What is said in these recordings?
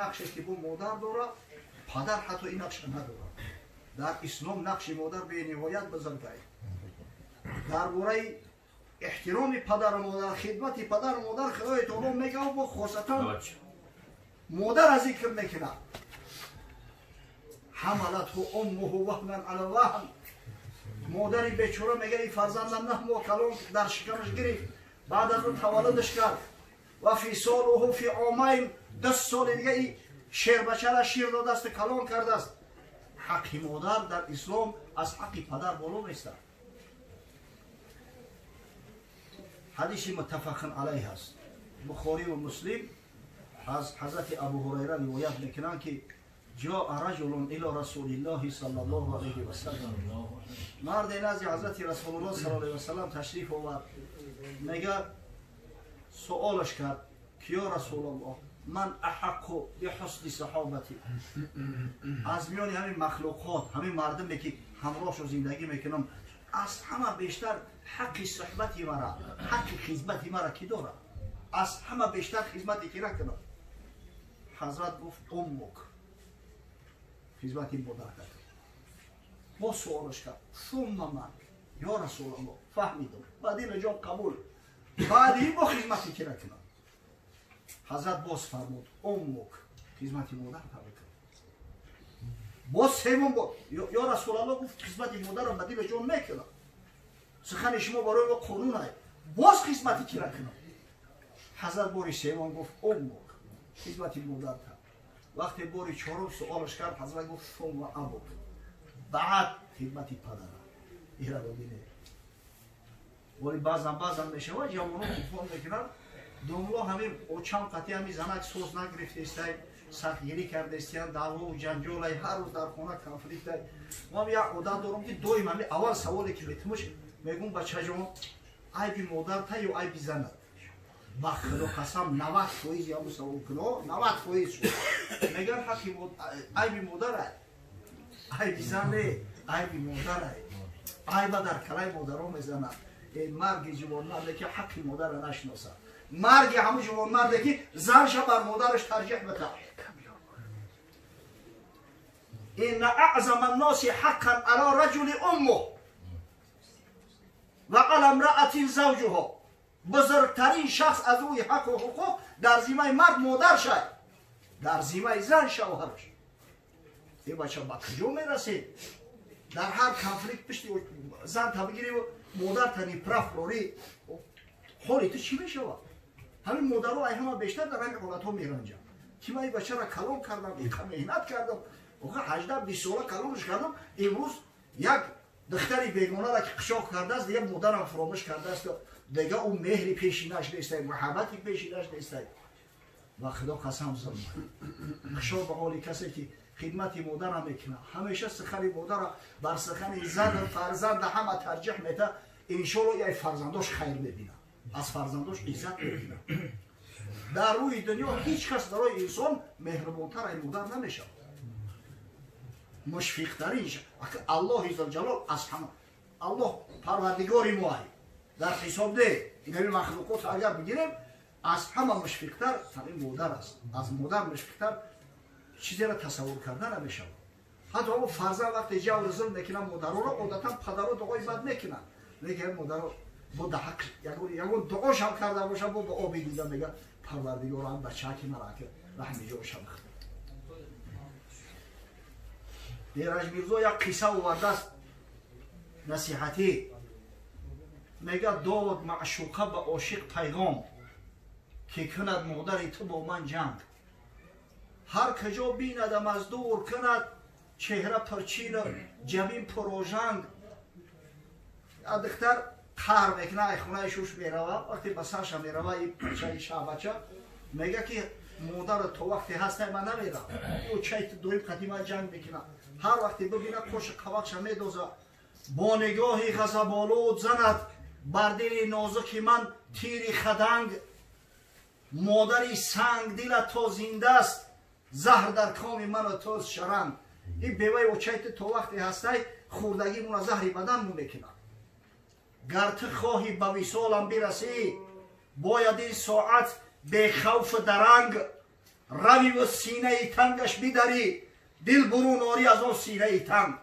نقشی که بو مادر داره پدر حتی این نقش نداره. در اسلام نقش مادر به نهایت بزرگ است. درباره احترام پدر و مادر، خدمت پدر و مادر خدای تعالی میگه و خاصتا مادر ذکر میکنه. حملته امه وهنا علی وهن. مادر بیچاره میگه این فرزندم 9 ماه کلان در شکمش گرفت، بعد از اون تولدش کرد و فی ساله فی عامین 10 سال دیگه این شیر بچه را شیر داده است کلان کرده است. حق مادر در اسلام از حق پدر بالا نیست. حدیث متفق علیه است. بخاری و مسلم از حضرت ابو هریره روایت میکنند که جاء رجل الى رسول الله صلی الله علیه و سلم. مرد نزد حضرت رسول الله صلی الله علیه و سلم تشریف آورد. میگه سوالش کرد که یا رسول الله من احق بحسن صحابتی. از میان همین مخلوقات، همین مردمی که همراهش زندگی میکنم، از همه بیشتر حق صحبتی مرا، حق خدمتی مرا کی داره؟ از همه بیشتر خدمتی کی نکنم؟ حضرت گفت امک، خدمتی مادر کرد. با سوالش کرد ثم من یا رسول الله فهمیدم بعد این جواب قبول، بعد این با خدمتی کی نکنم؟ حضرت باز فرمود امک، خدمتی مادر کرد. باز سوم بود یا رسول الله گفت خدمتی مادر رو بدیل جون میکنم، سخن شما برای ما قانون است، باز خدمتی کی نکنم؟ حضرت باری سوم گفت امک، خدمتی مادر کرد. وقتی باری چهارم سوالش کرد حضرت گفت ثم ابوک، بعد خدمتی پدر. این را ببینید. ولی بعضا میشه و جوانان فهم میکنن دوملا همین اوچان قطعی همین زنک سوز نگرفته است، سختگیری کرده استیان، دعوا و جنجال هر روز در خانه کنفلیکت است. من یک عادت دارم که دویم همین اول سوالی که میتمش میگم بچه جان عیبی مادر تا یا عیبی زنت؟ با خدا قسم 90% یا سوال کنه 90% میگن حقی عیبی مادر است، عیبی زن نه، عیبی مادر است. عیبا در کلای مادرها میزنن. این مرگ جوان مرده که حقی مادر را نشناسه، مرگ همون جوان مرده که زنش بر مادرش ترجیح بده. این اعظم الناس حقا علی رجل امه و علی امرأة زوجها. بزرگترین شخص از روی حق و حقوق در ذمه مرد مادرش، در ذمه زن شوهرش. این بچه با کجا میرسید؟ در هر کنفلیکت پشتی زن تا بگیری و مادر تنی پرف روری حالی تو چی میشه؟ همین مادرها همه بیشتر در این حالت ها میرنجن که من این بچه را کلام کردم، این مهنت کردم، 18-20 ساله کلامش کردم، امروز یک دختری بیگانه را که قشاق کرده است دیگه مادرم فراموش کرده است، دیگه اون مهری پیشینش نیست، محبتی پیشینش نیست. و خدا قسم زدم قشاق به حال کسی که خدمت مادر هم میکنه، همیشه سخن مادر را بر سخن زن و فرزند همه ترجیح میده، انشالله یه فرزنداش خیر ببینه، از فرزنداش عزت ببینه. در روی دنیا هیچ کس برای انسان مهربانتر این مادر نمیشه، مشفقترینش. الله عزوجلال از همه، الله پروردگار ما در حساب ده این همین مخلوقات اگر بگیریم از همه مشفقتر همین مادر است. از مادر مشفقتر چیزی را تصور کرده نمیشه. حتی اون فرزند وقتی جور ظلم میکنن مادرها را عادتا پدرها دعای بد میکنن، لیکن مادرها با دهک یگون دعاش هم کرده باشه با آبی دیده میگه پروردگار هم بچه که مرا که رحم جوش هم خود. دیرج میرزا یک قصه آورده است نصیحتی، میگه داد معشوقه به عاشق پیغام که کند مادر تو با من جنگ، هر کجا بیندم از دور کند چهره پرچین جبین پروژنگ. دختر قهر میکنه خونه شوش میروه، وقتی بسرش میروه این بچه شعبچه میگه که مادر تو وقتی هسته من نمیرم، او چیت دویم قدیمه جنگ میکنه، هر وقتی ببینه کش قوقش میدوزه، با نگاهی غضب‌آلود زند بر دل نازک من تیری خدنگ. مادری سنگ دل تو زنده است، زهر در کام من و تو شرنگ. این بیوه و چیت تو وقتی هسته خوردگی مون زهری بدن مون میکنه. گر تو خواهی به وصالم برسی باید این ساعت به خوف درنگ. روی و سینه تنگش بیداری، دل برون آری از آن سینه تنگ.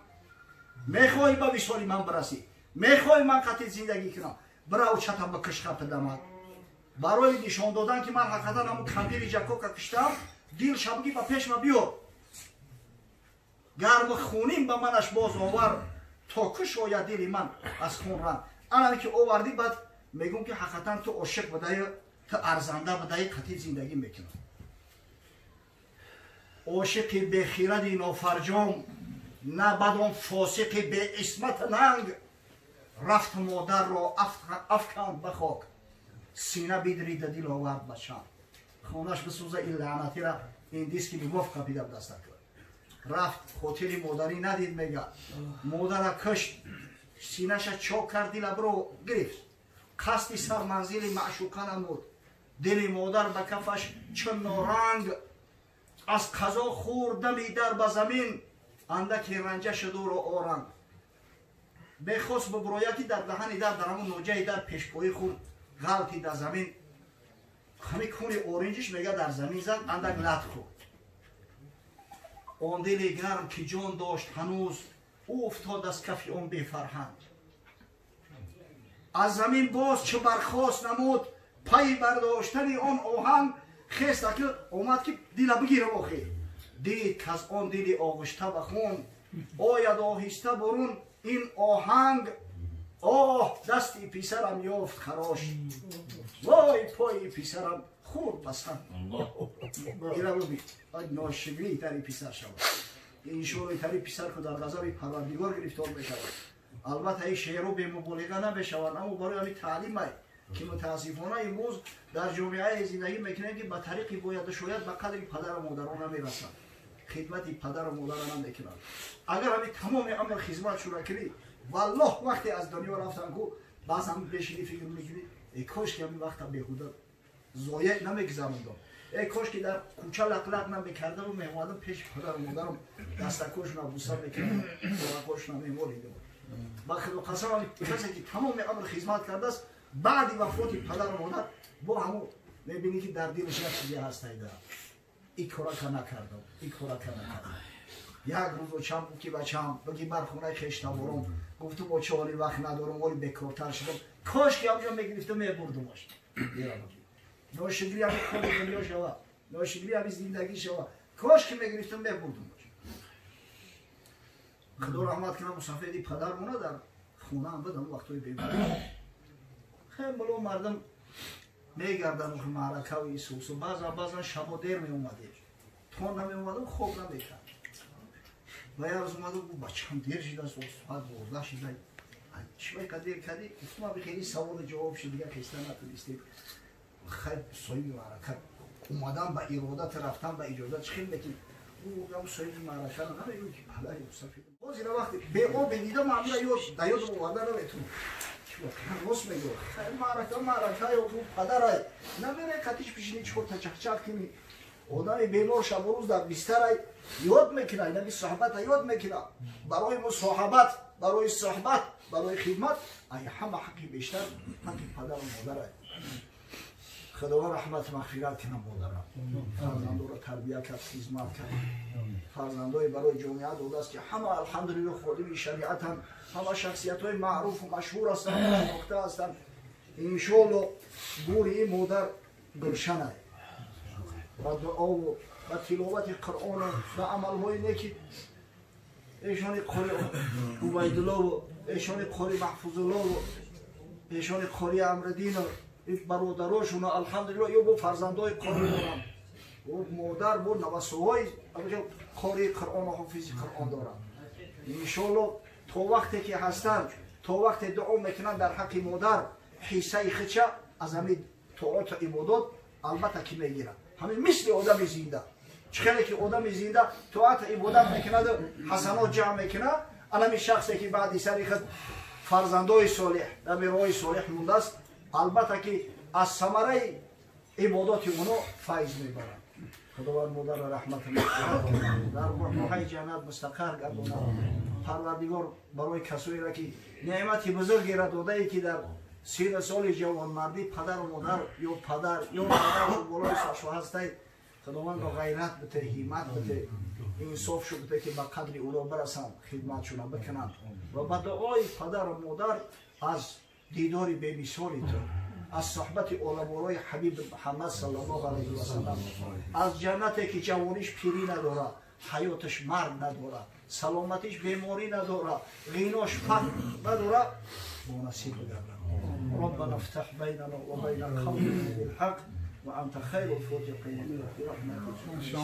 میخوای به وصال من برسی، میخوای من قطع زندگی کنم، برو چتا بکش خط دمد. برای نشان دادن که من حقیقتا همون کندیل جکوکا کشتم، دل شبگی به پیش ما بیار، گرم خونیم به منش باز آور، تا کش آید دل من از خون رنگ. آنمی که آوردی بعد میگم که حقیقتا تو عاشق بدهی، تو ارزنده بدهی قطع زندگی میکنم. عاشق به خیرت نافرجام، نه بدان فاسق به عصمت ننگ. رفت مادر را افکند به خاک، سینه بدرید دل آورد به شام. خانش بسوزه این لعنتی را این دیسکی بگفت کپیده به دست کرد. رفت هتل مادری ندید، میگه مادر کشت، سینه‌ش چاک کرد، دل برو گرفت. قصد سر منزل معشوقه نمود، دل مادر به کفش چون نارنگ. از قضا خوردمی در به زمین، اندکی رنجه شد او را آرنگ. بخواست ببرویتی در دهنی در همون نوجه در پیشپایی خود غلطی در زمین. همه کون اورنجش میگه در زمین زد، اندک لط خورد. آن دل گرم که جان داشت هنوز، او افتاد از کف آن بی فرهنگ. از زمین باز چه برخاست نمود، پای برداشتن آن آهنگ. خیست که اومد که دل بگیره آخی، دید که از آن دل آغشته به خون، آید آهسته برون این آهنگ. آه دستی پیسرم یافت خراش، وای پای پیسرم خورد بسن. ایره ببین ناشگری تری پیسر شود، این شوری تری پیسر که در غذای پروردگار گرفتار بشود. البته این شعر به مبالغه نبشود، اما برای همین تعلیم های که متاسفانه امروز در جامعه زندگی میکنند که به طریقی باید شاید به قدر پدر و مادران نمیرسند، خدمت پدر و مادران نمیکنند. اگر همین تمام عمر خدمت شروع کنی، والله وقتی از دنیا رفتن کو باز هم بشینی فکر میکنی ای کاش که همین وقت بیهوده ضایع نمیگذروندم، ای کاش که در کوچه لق نمیکردم و میومدم پیش پدر و مادرم دستکش نبوسه میکردم و کاش نمیمالیدم. با خدا قسم کسی که تمام عمر خدمت کرده است، بعد وفات پدر و مادر با همون میبینی که در دلش یک چیزی هست ایده، این کارا که نکردم، این کارا که نکردم. یک روز و چند بود که بچم بگی بر خونه خشته برم، گفتم با چالی وقت ندارم ولی بکارتر شدم، کاش که همجا میگرفتم میبردمش. ناشگری همین کل دنیا شود، ناشگری همین زندگی شود، کاش که میگرفتم میبردمش. خدا رحمت کنم مسافری پدرمونه در خونه هم بدم وقتای بیماری. خیلی ملو مردم میگردن که معرکه و ایسوس و بعضا شبا دیر می اومده، تون نمی اومده خوب نمیکرد. و یه روز اومده بود بچم دیر شده است، ساعت 12 شده، چی باید که دیر کردی؟ گفتم بخیلی سوال جواب شد دیگه کشته نتونستیم. خیلی صاحب معرکه اومدم به ارادت رفتم به اجازت خیلی میکنم. او هم صاحب معرکه نمیگوی که پهلای مصطفی باز این وقتی به او بگیده معمولا یاد اومده نمیتون روز میگو خیلی معرکه یا تو پدرای نمیره کتیش پیشینی چهار تا چخچخ کنی آدمی بیمار شب و روز در بسترای یاد میکنه، اینمی صحبت یاد میکنه. برای مصاحبت، برای صحبت، برای خدمت ای همه حقی بیشتر حقی پدر و مادرای. خدا رحمت مغفرت کنم مادرم، فرزندو را تربیت کرد، خدمت کرد، فرزندای برای جامعه داده است که همه الحمدلله خادم شریعت هم، همه شخصیت های معروف و مشهور هستند، نکته هستند. انشالله گوری این مادر گلشن است و دعا و تلاوت قرآن و عمل های نیکی ایشان قاری عبیدالله و ایشان قاری محفوظ الله و ایشان قاری امردین و برادراشون الحمدلله یا با فرزندای قاری دارم و مادر با نوسوهای قاری قرآن و حافظ قرآن دارم. انشالله تا وقتی که هستن، تا وقت دعا میکنن در حق مادر حصه خچه از همین طاعات و عبادات البته که میگیرن، همین مثل آدم زنده. چخیلی که آدم زنده طاعت عبادت میکنه و حسنات جمع میکنه، همین شخصی که بعد سری خود فرزندای صالح در راه صالح مونده است، البته که از ثمره عبادات اونو فیض میبرن. خداوند مادر رحمت در روحای جنت مستقر گردونه. پروردگار برای کسایی را که نعمت بزرگی را داده ای که در 30 سال جوانمردی پدر و مادر یا پدر یا مادر و بالای سرشو هستید، خداوند را غیرت بده، همت بده، انصاف شو بده که به قدر اونا برسن، خدمتشون بکنن و با دعای پدر و مادر از دیداری بمیثالی تو، از صحبت علمای حبیب محمد صلی الله علیه و سلم، از جنتی که جوانیش پیری نداره، حیاتش مرگ نداره، سلامتیش بیماری نداره، غیناش فقر نداره، ما نصیب بگردن. ربنا افتح بیننا و بین قومنا بالحق و انت خیر الفاتحین برحمتک.